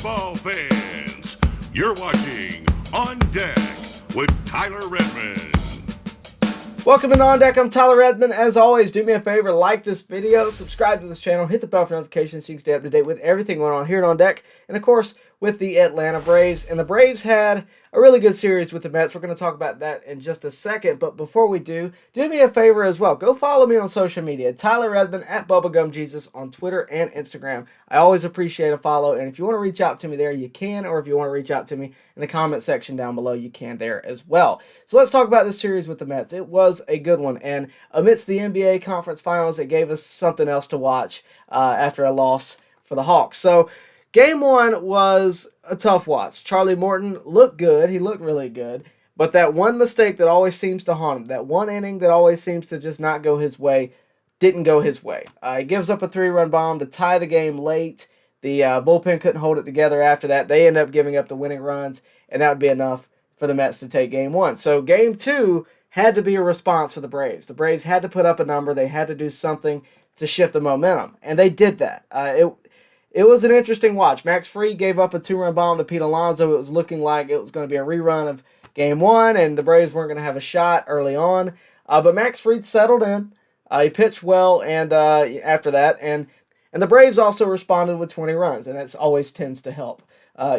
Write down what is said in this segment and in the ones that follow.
baseball fans. You're watching On Deck with Tyler Redmond. Welcome to On Deck. I'm Tyler Redmond. As always, do me a favor, like this video, subscribe to this channel, hit the bell for notifications so you can stay up to date with everything going on here at On Deck, and of course, with the Atlanta Braves. And the Braves had a really good series with the Mets. We're going to talk about that in just a second, but before we do me a favor as well. Go follow me on social media, Tyler Redmond at BubblegumJesus on Twitter and Instagram. I always appreciate a follow, and if you want to reach out to me there, you can, or if you want to reach out to me in the comment section down below, you can there as well. So let's talk about this series with the Mets. It was a good one, and amidst the NBA Conference Finals, it gave us something else to watch after a loss for the Hawks. So Game 1 was a tough watch. Charlie Morton looked good. He looked really good. But that one mistake that always seems to haunt him, that one inning that always seems to just not go his way, didn't go his way. He gives up a 3-run bomb to tie the game late. The bullpen couldn't hold it together after that. They end up giving up the winning runs, and that would be enough for the Mets to take Game 1. So Game 2 had to be a response for the Braves. The Braves had to put up a number. They had to do something to shift the momentum, and they did that. It was an interesting watch. Max Fried gave up a 2-run bomb to Pete Alonso. It was looking like it was going to be a rerun of Game 1, and the Braves weren't going to have a shot early on. But Max Fried settled in. He pitched well and after that, and the Braves also responded with 20 runs, and that always tends to help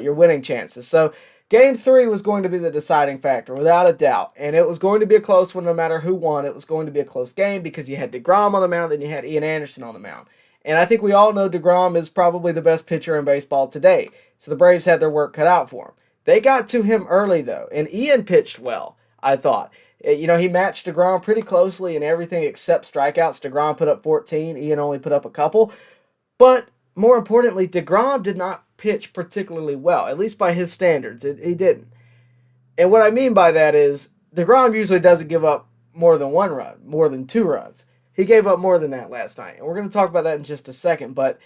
your winning chances. So Game 3 was going to be the deciding factor, without a doubt, and it was going to be a close one no matter who won. It was going to be a close game because you had DeGrom on the mound and you had Ian Anderson on the mound. And I think we all know DeGrom is probably the best pitcher in baseball today. So the Braves had their work cut out for him. They got to him early, though. And Ian pitched well, I thought. You know, he matched DeGrom pretty closely in everything except strikeouts. DeGrom put up 14. Ian only put up a couple. But more importantly, DeGrom did not pitch particularly well, at least by his standards. He didn't. And what I mean by that is DeGrom usually doesn't give up more than 1 run, more than 2 runs. He gave up more than that last night, and we're going to talk about that in just a second, but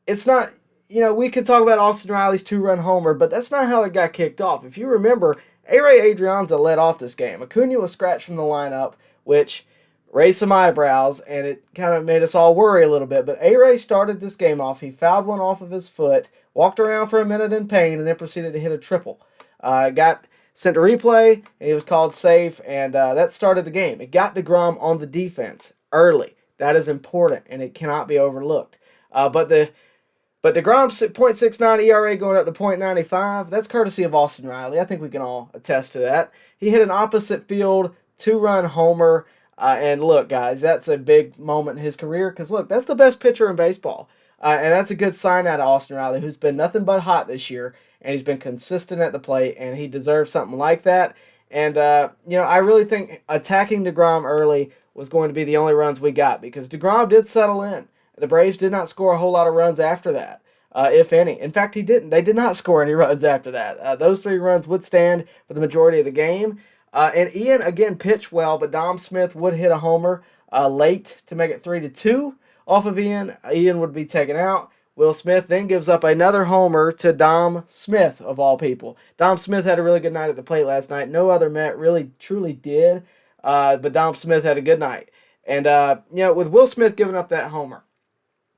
it's not, you know, we could talk about Austin Riley's 2-run homer, but that's not how it got kicked off. If you remember, A-Ray Adrianza led off this game. Acuna was scratched from the lineup, which raised some eyebrows, and it kind of made us all worry a little bit, but A-Ray started this game off. He fouled one off of his foot, walked around for a minute in pain, and then proceeded to hit a triple. Got sent to replay, and he was called safe, and that started the game. It got DeGrom on the defense early. That is important, and it cannot be overlooked. But DeGrom's .69 ERA going up to .95, that's courtesy of Austin Riley. I think we can all attest to that. He hit an opposite field 2-run homer, and look, guys, that's a big moment in his career, because look, that's the best pitcher in baseball. And that's a good sign out of Austin Riley, who's been nothing but hot this year, and he's been consistent at the plate, and he deserves something like that. And, you know, I really think attacking DeGrom early was going to be the only runs we got, because DeGrom did settle in. The Braves did not score a whole lot of runs after that, if any. In fact, he didn't. They did not score any runs after that. Those 3 runs would stand for the majority of the game. And Ian, again, pitched well, but Dom Smith would hit a homer late to make it 3-2 off of Ian. Ian would be taken out. Will Smith then gives up another homer to Dom Smith, of all people. Dom Smith had a really good night at the plate last night. No other Met really, truly did. But Dom Smith had a good night. And, you know, with Will Smith giving up that homer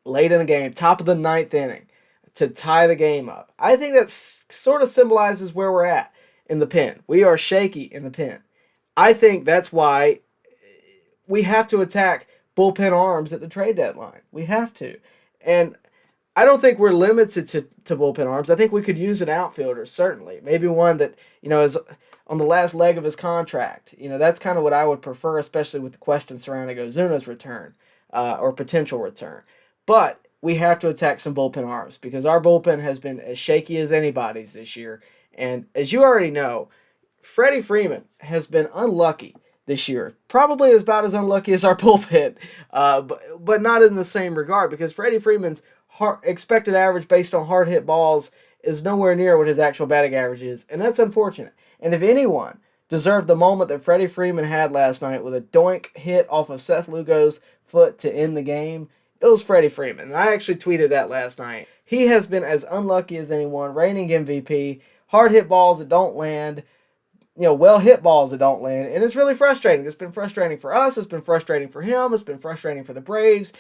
late in the game, top of the 9th inning, to tie the game up, I think that sort of symbolizes where we're at in the pen. We are shaky in the pen. I think that's why we have to attack bullpen arms at the trade deadline. We have to. And I don't think we're limited to bullpen arms. I think we could use an outfielder, certainly. Maybe one that, you know, is on the last leg of his contract. You know, that's kind of what I would prefer, especially with the question surrounding Ozuna's return or potential return. But we have to attack some bullpen arms because our bullpen has been as shaky as anybody's this year. And as you already know, Freddie Freeman has been unlucky this year. Probably about as unlucky as our bullpen, but not in the same regard, because Freddie Freeman's expected average based on hard hit balls is nowhere near what his actual batting average is, and that's unfortunate. And if anyone deserved the moment that Freddie Freeman had last night with a doink hit off of Seth Lugo's foot to end the game, it was Freddie Freeman. And I actually tweeted that last night. He has been as unlucky as anyone, reigning MVP, hard hit balls that don't land, you know, well hit balls that don't land, and it's really frustrating. It's been frustrating for us, it's been frustrating for him, it's been frustrating for the Braves.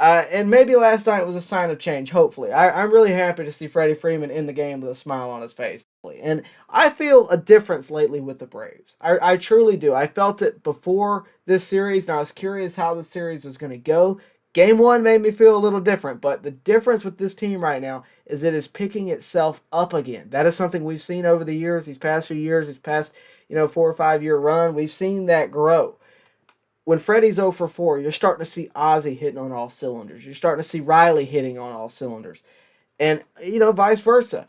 And maybe last night was a sign of change, hopefully. I'm really happy to see Freddie Freeman in the game with a smile on his face. And I feel a difference lately with the Braves. I truly do. I felt it before this series, and I was curious how the series was going to go. Game 1 made me feel a little different, but the difference with this team right now is it is picking itself up again. That is something we've seen over the years, these past few years, these past 4 or 5 year run. We've seen that grow. When Freddie's 0 for 4, you're starting to see Ozzie hitting on all cylinders. You're starting to see Riley hitting on all cylinders. And, vice versa.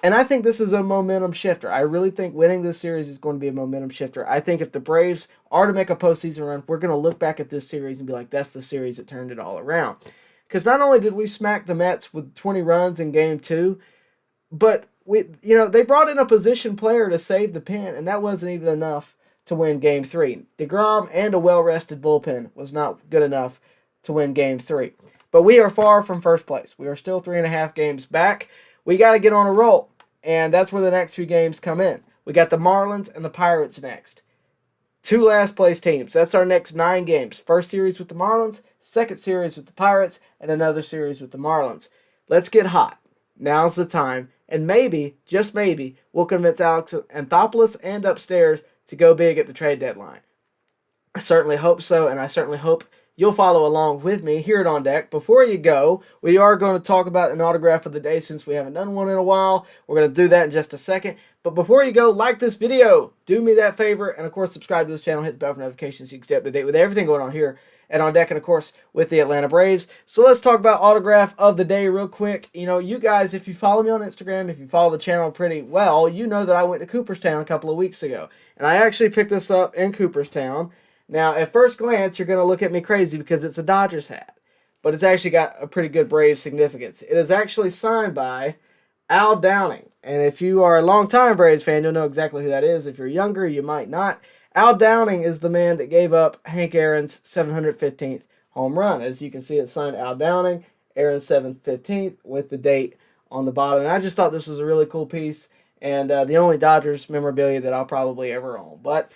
And I think this is a momentum shifter. I really think winning this series is going to be a momentum shifter. I think if the Braves are to make a postseason run, we're going to look back at this series and be like, that's the series that turned it all around. Because not only did we smack the Mets with 20 runs in Game 2, but they brought in a position player to save the pen, and that wasn't even enough to win Game 3. DeGrom and a well-rested bullpen was not good enough to win Game 3. But we are far from first place. We are still 3.5 games back. We got to get on a roll, and that's where the next few games come in. We got the Marlins and the Pirates next. 2 last-place teams. That's our next 9 games. First series with the Marlins, second series with the Pirates, and another series with the Marlins. Let's get hot. Now's the time, and maybe, just maybe, we'll convince Alex Anthopoulos and Upstairs to go big at the trade deadline. I certainly hope so, and I certainly hope you'll follow along with me here at On Deck. Before you go, we are going to talk about an autograph of the day since we haven't done one in a while. We're going to do that in just a second. But before you go, like this video. Do me that favor, and of course, subscribe to this channel. Hit the bell for notifications so you can stay up to date with everything going on here at On Deck, and of course, with the Atlanta Braves. So let's talk about autograph of the day real quick. You guys, if you follow me on Instagram, if you follow the channel pretty well, you know that I went to Cooperstown a couple of weeks ago. And I actually picked this up in Cooperstown. Now, at first glance, you're going to look at me crazy because it's a Dodgers hat. But it's actually got a pretty good Braves significance. It is actually signed by Al Downing. And if you are a longtime Braves fan, you'll know exactly who that is. If you're younger, you might not. Al Downing is the man that gave up Hank Aaron's 715th home run. As you can see, it's signed Al Downing, Aaron's 715th, with the date on the bottom. And I just thought this was a really cool piece, and the only Dodgers memorabilia that I'll probably ever own. But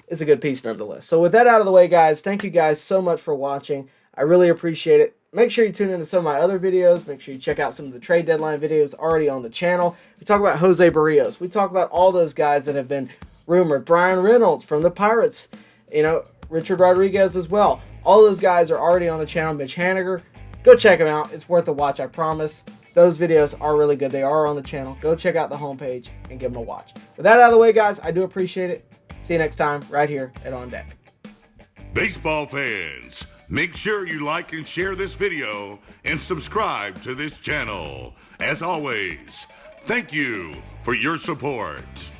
it's a good piece nonetheless. So with that out of the way, guys, thank you guys so much for watching. I really appreciate it. Make sure you tune into some of my other videos. Make sure you check out some of the trade deadline videos already on the channel. We talk about Jose Barrios. We talk about all those guys that have been rumored. Brian Reynolds from the Pirates. Richard Rodriguez as well. All those guys are already on the channel. Mitch Haniger. Go check them out. It's worth a watch, I promise. Those videos are really good. They are on the channel. Go check out the homepage and give them a watch. With that out of the way, guys, I do appreciate it. See you next time right here at On Deck. Baseball fans, make sure you like and share this video and subscribe to this channel. As always, thank you for your support.